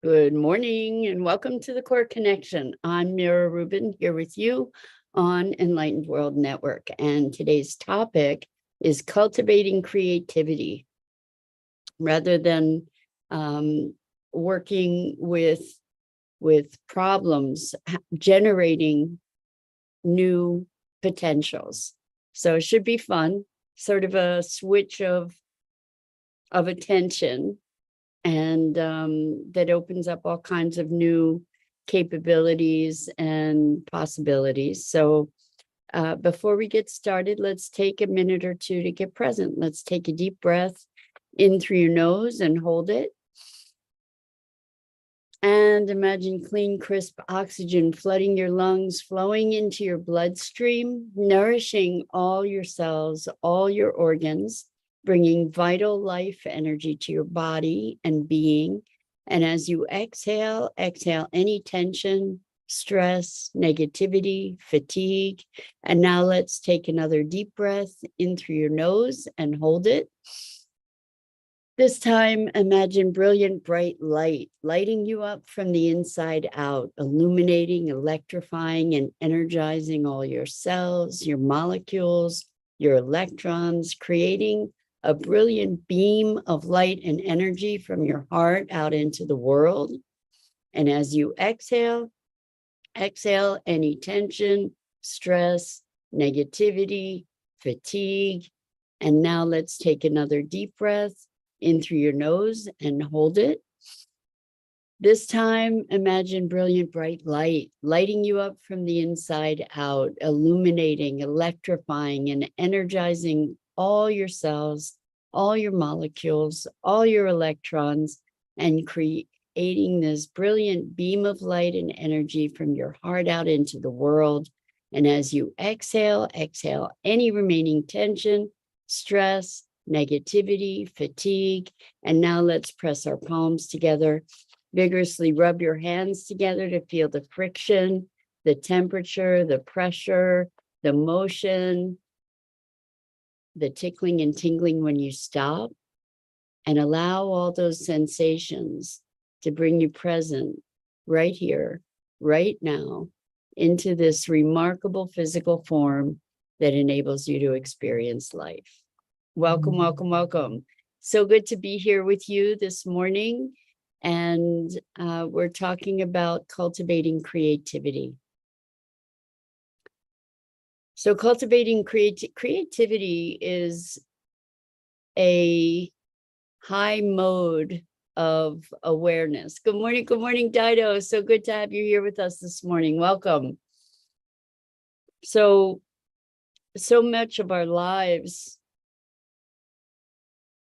Good morning and welcome to the Core Connection. I'm Mira Rubin here with you on Enlightened World Network. And today's topic is cultivating creativity rather than working with problems, generating new potentials. So it should be fun, sort of a switch of attention, and that opens up all kinds of new capabilities and possibilities. So before we get started, let's take a minute or two to get present. Let's take a deep breath in through your nose and hold it. And imagine clean, crisp oxygen flooding your lungs, flowing into your bloodstream, nourishing all your cells, all your organs, bringing vital life energy to your body and being. And as you exhale, exhale any tension, stress, negativity, fatigue. And now let's take another deep breath in through your nose and hold it. This time, imagine brilliant, bright light, lighting you up from the inside out, illuminating, electrifying, and energizing all your cells, your molecules, your electrons, creating a brilliant beam of light and energy from your heart out into the world. And as you exhale, exhale any tension, stress, negativity, fatigue. And now let's take another deep breath in through your nose and hold it. This time, imagine brilliant, bright light, lighting you up from the inside out, illuminating, electrifying, and energizing all your cells, all your molecules, all your electrons, and creating this brilliant beam of light and energy from your heart out into the world. And as you exhale, exhale any remaining tension, stress, negativity, fatigue. And now let's press our palms together. Vigorously rub your hands together to feel the friction, the temperature, the pressure, the motion, the tickling and tingling when you stop. And allow all those sensations to bring you present right here, right now, into this remarkable physical form that enables you to experience life. Welcome, welcome, welcome. So good to be here with you this morning. And we're talking about cultivating creativity. So cultivating creativity is a high mode of awareness. Good morning, Dido. So good to have you here with us this morning. Welcome. So much of our lives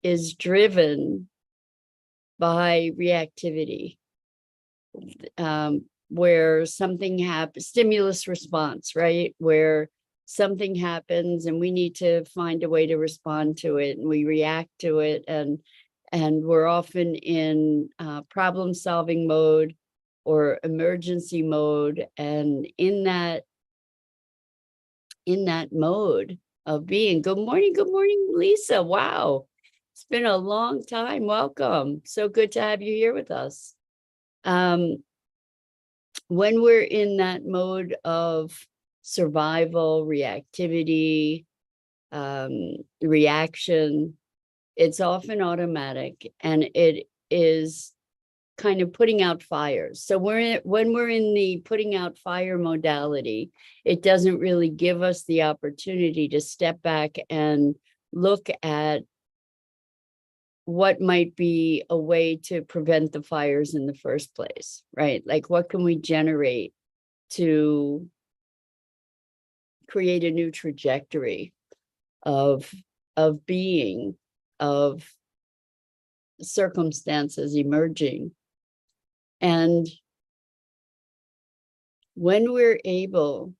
is driven by reactivity, where something happens, stimulus response, right? Where something happens and we need to find a way to respond to it, and we react to it, and we're often in problem-solving mode or emergency mode, and in that mode of being. Good morning, Lisa. Wow. It's been a long time. Welcome. So good to have you here with us. When we're in that mode of survival, reactivity, reaction, it's often automatic, and it is kind of putting out fires. So when we're in the putting out fire modality, it doesn't really give us the opportunity to step back and look at what might be a way to prevent the fires in the first place, right? Like, what can we generate to create a new trajectory of being, of circumstances emerging? And when we're able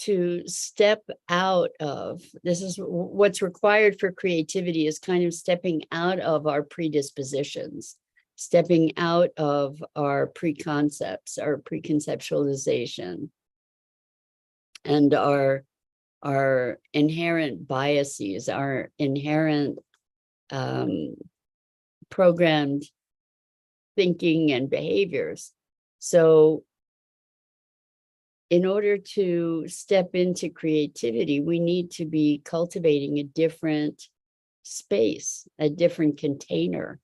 to step out of, this is what's required for creativity, is kind of stepping out of our predispositions, stepping out of our preconcepts, our preconceptualization, and our inherent biases, our inherent programmed thinking and behaviors. So in order to step into creativity, we need to be cultivating a different space, a different container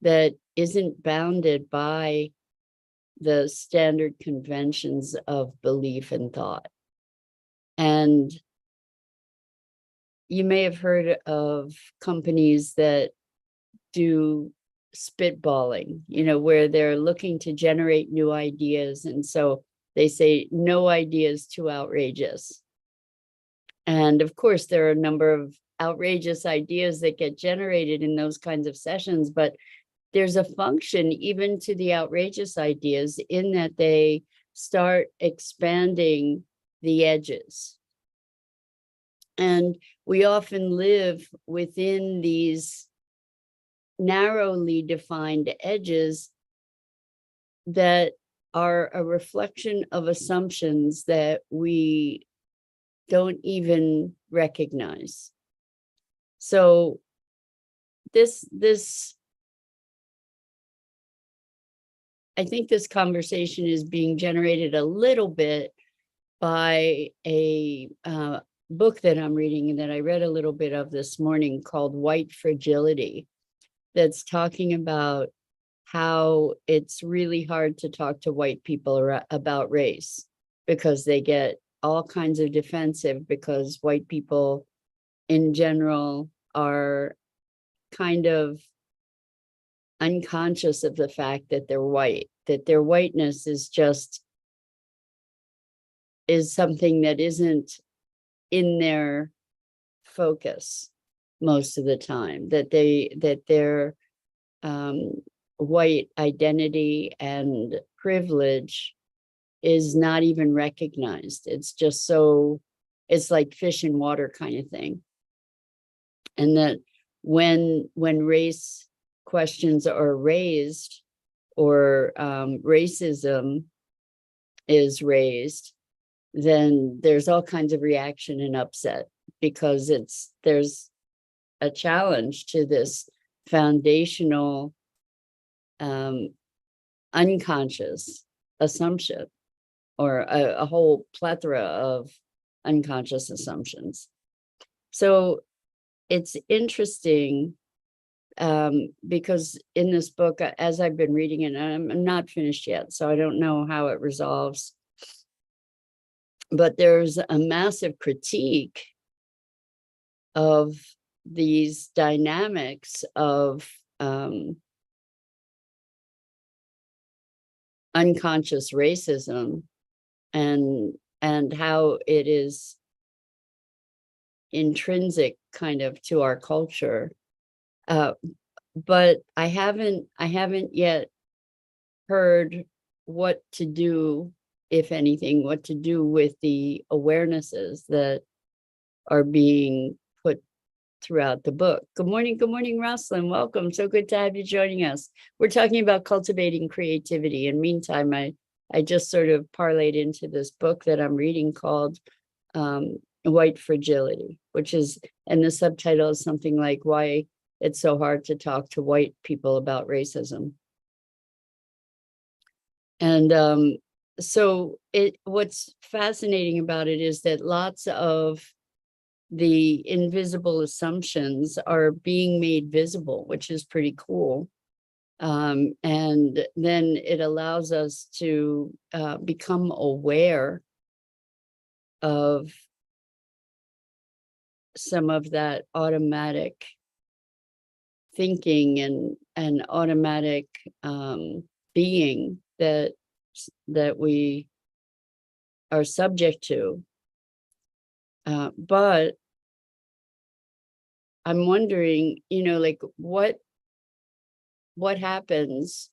that isn't bounded by the standard conventions of belief and thought. And you may have heard of companies that do spitballing, where they're looking to generate new ideas. And so they say, no idea is too outrageous. And of course, there are a number of outrageous ideas that get generated in those kinds of sessions, but there's a function even to the outrageous ideas in that they start expanding the edges. And we often live within these narrowly defined edges that are a reflection of assumptions that we don't even recognize. So I think this conversation is being generated a little bit by a book that I'm reading and that I read a little bit of this morning called White Fragility, that's talking about how it's really hard to talk to white people about race because they get all kinds of defensive, because white people in general are kind of unconscious of the fact that they're white, that their whiteness is something that isn't in their focus most of the time, that their white identity and privilege is not even recognized. It's just it's like fish in water kind of thing. And that when race questions are raised, or racism is raised, then there's all kinds of reaction and upset, because there's a challenge to this foundational unconscious assumption, or a whole plethora of unconscious assumptions. So it's interesting because in this book, as I've been reading it, I'm not finished yet, so I don't know how it resolves, but there's a massive critique of these dynamics of unconscious racism and how it is intrinsic kind of to our culture. But I haven't yet heard what to do, if anything, what to do with the awarenesses that are being put throughout the book. Good morning, Rosalind. Welcome. So good to have you joining us. We're talking about cultivating creativity. And meantime, I just sort of parlayed into this book that I'm reading called White Fragility, and the subtitle is something like Why It's So Hard to Talk to White People About Racism. And so what's fascinating about it is that lots of the invisible assumptions are being made visible, which is pretty cool. And then it allows us to become aware of some of that automatic thinking and automatic being that we are subject to. But I'm wondering, like what happens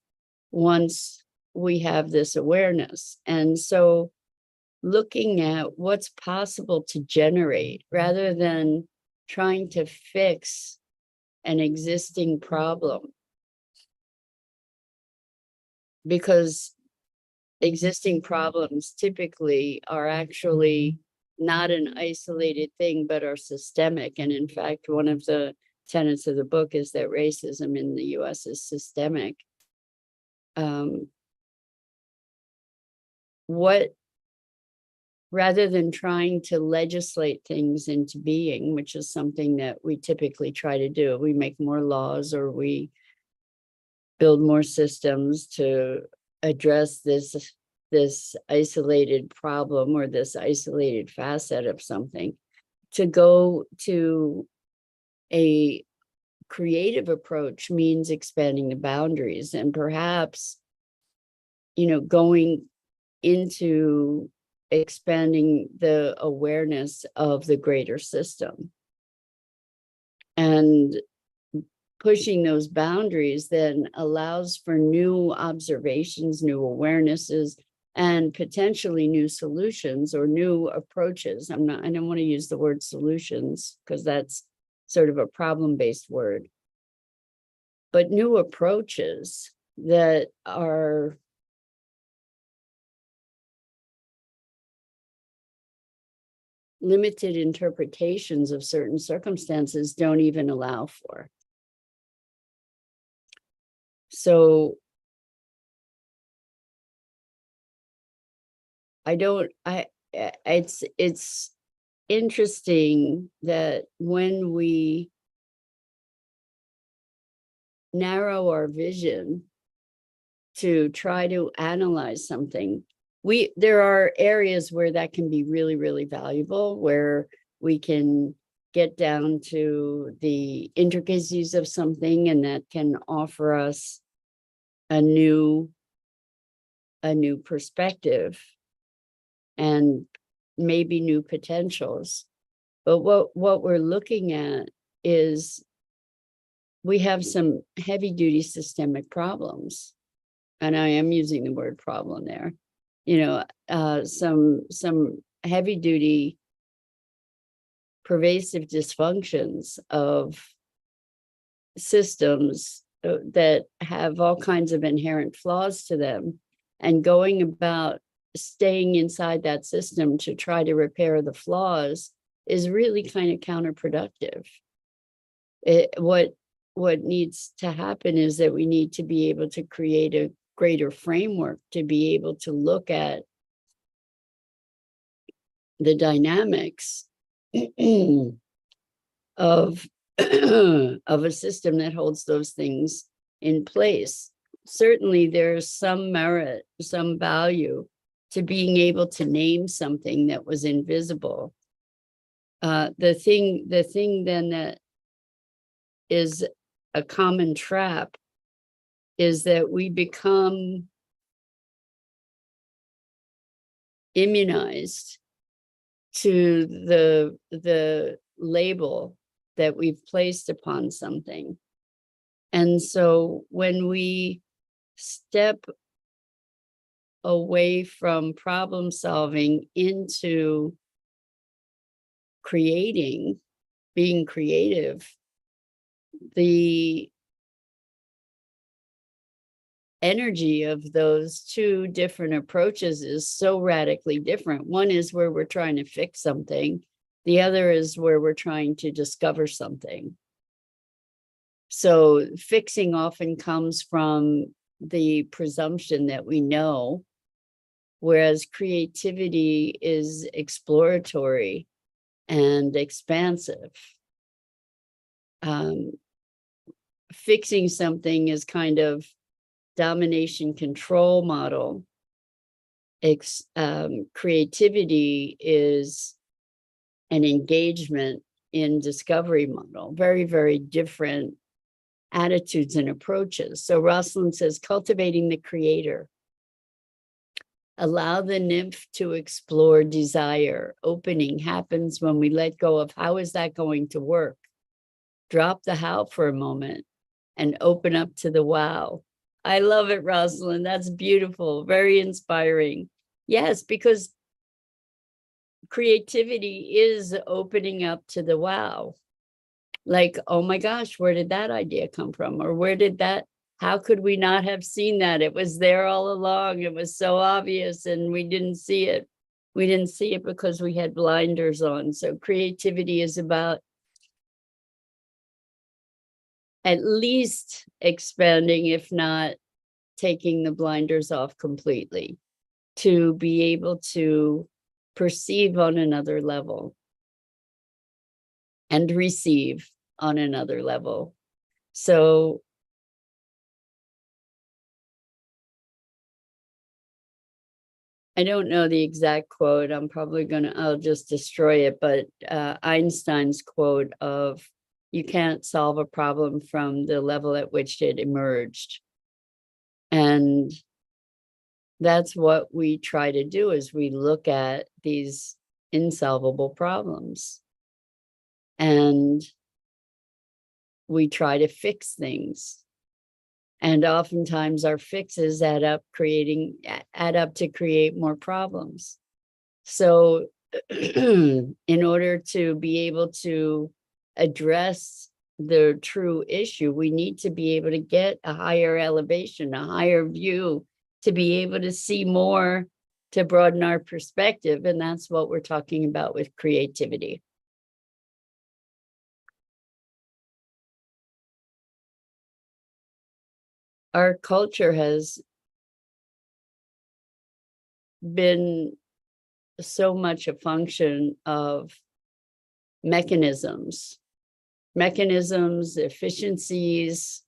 once we have this awareness? And so looking at what's possible to generate rather than trying to fix an existing problem, because existing problems typically are actually not an isolated thing, but are systemic. And in fact, one of the tenets of the book is that racism in the US is systemic. what, rather than trying to legislate things into being, which is something that we typically try to do, we make more laws or we build more systems to address this isolated problem or this isolated facet of something. To go to a creative approach means expanding the boundaries and perhaps, going into expanding the awareness of the greater system. And pushing those boundaries then allows for new observations, new awarenesses, and potentially new solutions or new approaches. I don't want to use the word solutions because that's sort of a problem-based word, but new approaches that are limited interpretations of certain circumstances don't even allow for. So it's interesting that when we narrow our vision to try to analyze something, there are areas where that can be really, really valuable, where we can get down to the intricacies of something, and that can offer us a new perspective and maybe new potentials. But what we're looking at is we have some heavy duty systemic problems. And I am using the word problem there. Some heavy duty pervasive dysfunctions of systems that have all kinds of inherent flaws to them, and going about staying inside that system to try to repair the flaws is really kind of counterproductive. What needs to happen is that we need to be able to create a greater framework to be able to look at the dynamics of of a system that holds those things in place. Certainly there's some merit, some value to being able to name something that was invisible. The thing then that is a common trap is that we become immunized to the label that we've placed upon something. And so when we step away from problem solving into creating, being creative, the energy of those two different approaches is so radically different. One is where we're trying to fix something. The other is where we're trying to discover something. So fixing often comes from the presumption that we know, whereas creativity is exploratory and expansive. Fixing something is kind of domination control model. Creativity is an engagement in discovery model. Very, very different attitudes and approaches. So Rosalind says, cultivating the creator. Allow the nymph to explore desire. Opening happens when we let go of how is that going to work. Drop the how for a moment and open up to the wow. I love it, Rosalind. That's beautiful. Very inspiring. Yes, because creativity is opening up to the wow. Like, oh my gosh, where did that idea come from? Or how could we not have seen that? It was there all along. It was so obvious and we didn't see it. We didn't see it because we had blinders on. So creativity is about at least expanding, if not taking the blinders off completely, to be able to perceive on another level and receive on another level. So I don't know the exact quote. I'll just destroy it. But Einstein's quote of, you can't solve a problem from the level at which it emerged. And that's what we try to do, is we look at these insolvable problems and we try to fix things. And oftentimes our fixes add up to create more problems. So in order to be able to address the true issue, we need to be able to get a higher elevation, a higher view, to be able to see more, to broaden our perspective. And that's what we're talking about with creativity. Our culture has been so much a function of mechanisms, efficiencies,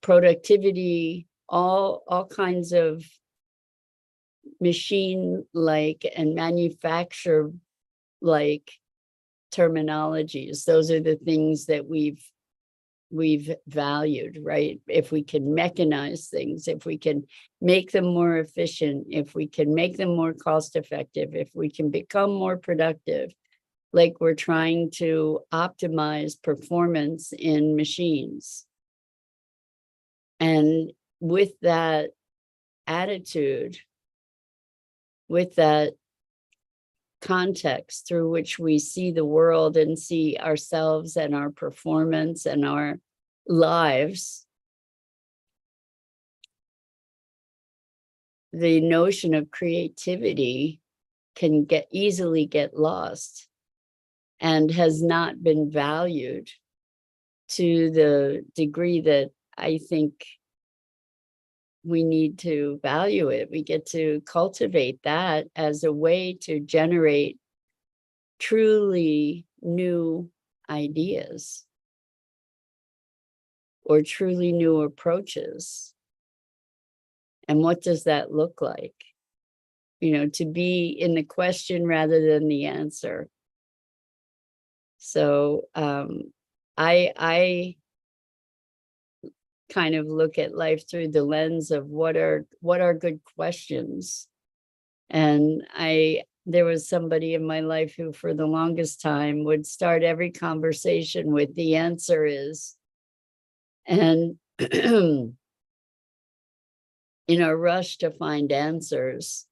productivity, all kinds of machine-like and manufacture-like terminologies. Those are the things that we've valued, right? If we can mechanize things, if we can make them more efficient, if we can make them more cost effective, if we can become more productive, like we're trying to optimize performance in machines. And with that attitude, with that context through which we see the world and see ourselves and our performance and our lives, the notion of creativity can easily get lost and has not been valued to the degree that I think we need to value it. We get to cultivate that as a way to generate truly new ideas or truly new approaches. And what does that look like? To be in the question rather than the answer. So I kind of look at life through the lens of what are good questions. And there was somebody in my life who for the longest time would start every conversation with, the answer is. And in our rush to find answers,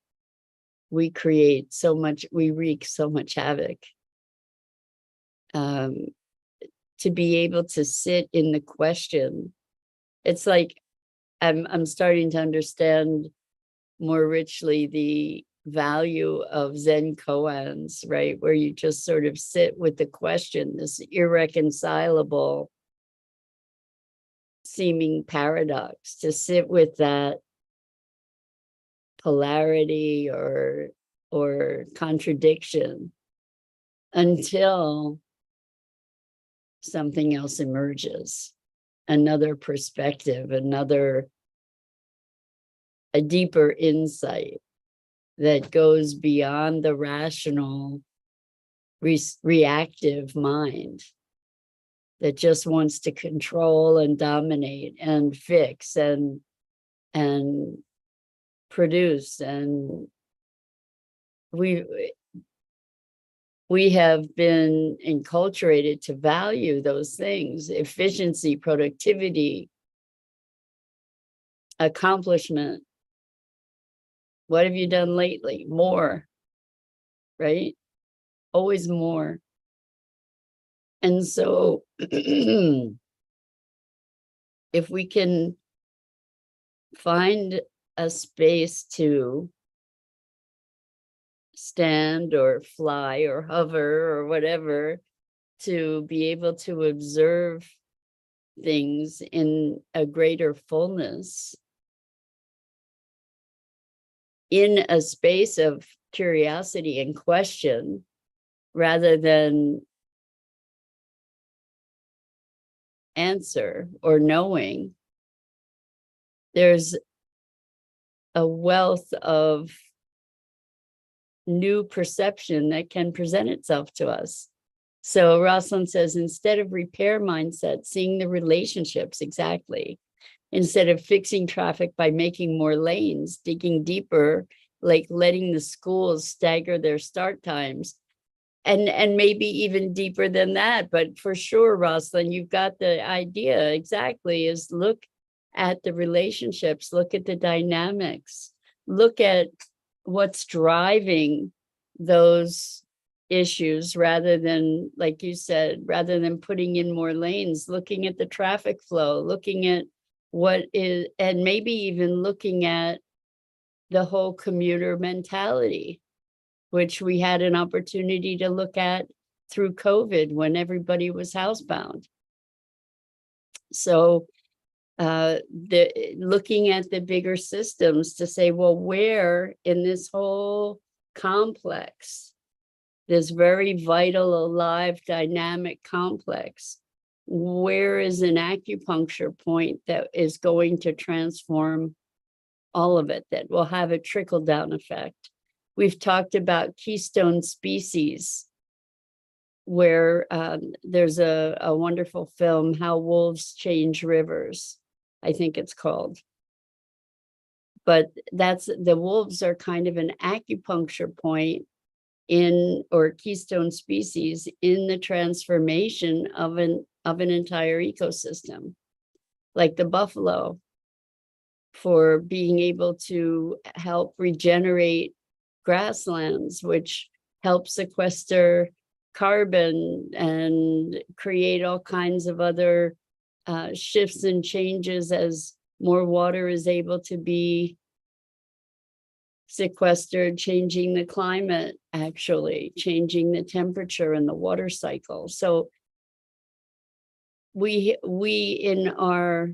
we wreak so much havoc. To be able to sit in the question, it's like I'm starting to understand more richly the value of Zen koans, right? Where you just sort of sit with the question, this irreconcilable seeming paradox, to sit with that polarity or contradiction until something else emerges, another perspective, a deeper insight that goes beyond the rational, reactive mind that just wants to control and dominate and fix and produce. And we have been enculturated to value those things: efficiency, productivity, accomplishment. What have you done lately? More, right? Always more. And so if we can find a space to stand or fly or hover or whatever, to be able to observe things in a greater fullness, in a space of curiosity and question, rather than answer or knowing, there's a wealth of new perception that can present itself to us. So Rosalind says, instead of repair mindset, seeing the relationships exactly, instead of fixing traffic by making more lanes, digging deeper, like letting the schools stagger their start times, and maybe even deeper than that. But for sure, Rosalind, you've got the idea exactly, is look at the relationships, look at the dynamics, look at what's driving those issues, rather than, like you said, rather than putting in more lanes, looking at the traffic flow, looking at what is, and maybe even looking at the whole commuter mentality, which we had an opportunity to look at through COVID when everybody was housebound. So looking at the bigger systems to say, well, where in this whole complex, this very vital, alive, dynamic complex, where is an acupuncture point that is going to transform all of it, that will have a trickle-down effect? We've talked about keystone species, where there's a wonderful film, How Wolves Change Rivers, I think it's called. But that's, the wolves are kind of an acupuncture point in, or keystone species in the transformation of an entire ecosystem, like the buffalo, for being able to help regenerate grasslands, which help sequester carbon and create all kinds of other shifts and changes as more water is able to be sequestered, changing the climate, actually changing the temperature and the water cycle. So we in our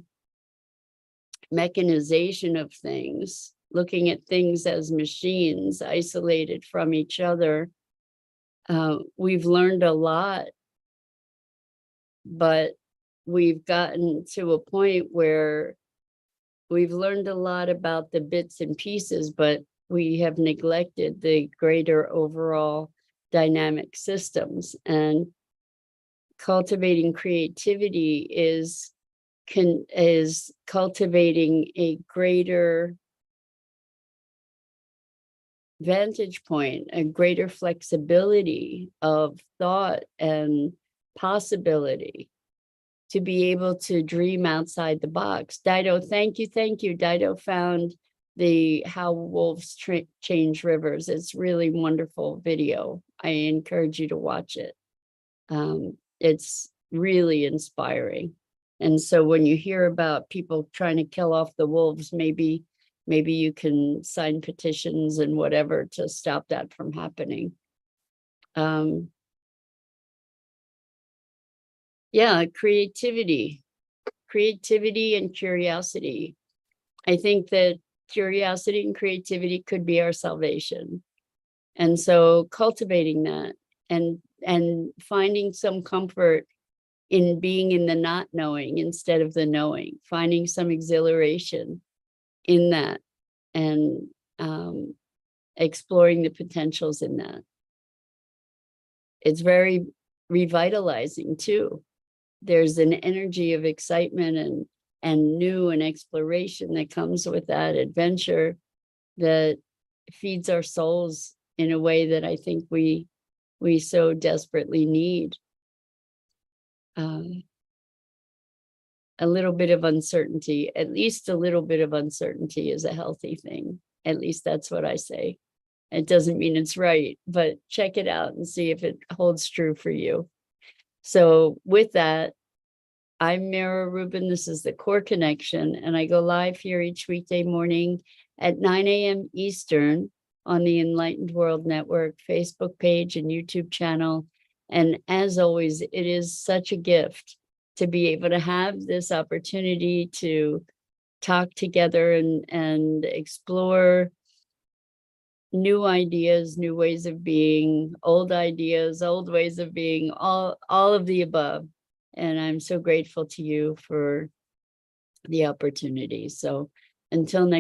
mechanization of things, looking at things as machines isolated from each other, we've learned a lot, but we've gotten to a point where we've learned a lot about the bits and pieces, but we have neglected the greater overall dynamic systems. And cultivating creativity is cultivating a greater vantage point, a greater flexibility of thought and possibility, to be able to dream outside the box. Dido, thank you. Dido found the How Wolves Change Rivers. It's really wonderful video. I encourage you to watch it. It's really inspiring. And so when you hear about people trying to kill off the wolves, maybe you can sign petitions and whatever to stop that from happening. Yeah, creativity and curiosity. I think that curiosity and creativity could be our salvation. And so cultivating that and finding some comfort in being in the not knowing instead of the knowing, finding some exhilaration in that, and exploring the potentials in that. It's very revitalizing too. There's an energy of excitement and new and exploration that comes with that adventure that feeds our souls in a way that I think we so desperately need. A little bit of uncertainty, at least a little bit of uncertainty, is a healthy thing. At least that's what I say. It doesn't mean it's right, but check it out and see if it holds true for you. So with that, I'm Mira Rubin. This is the Core Connection, and I go live here each weekday morning at 9 a.m. Eastern on the Enlightened World Network Facebook page and YouTube channel. And as always, it is such a gift to be able to have this opportunity to talk together and explore new ideas, new ways of being, old ideas, old ways of being, all of the above. And I'm so grateful to you for the opportunity. So until next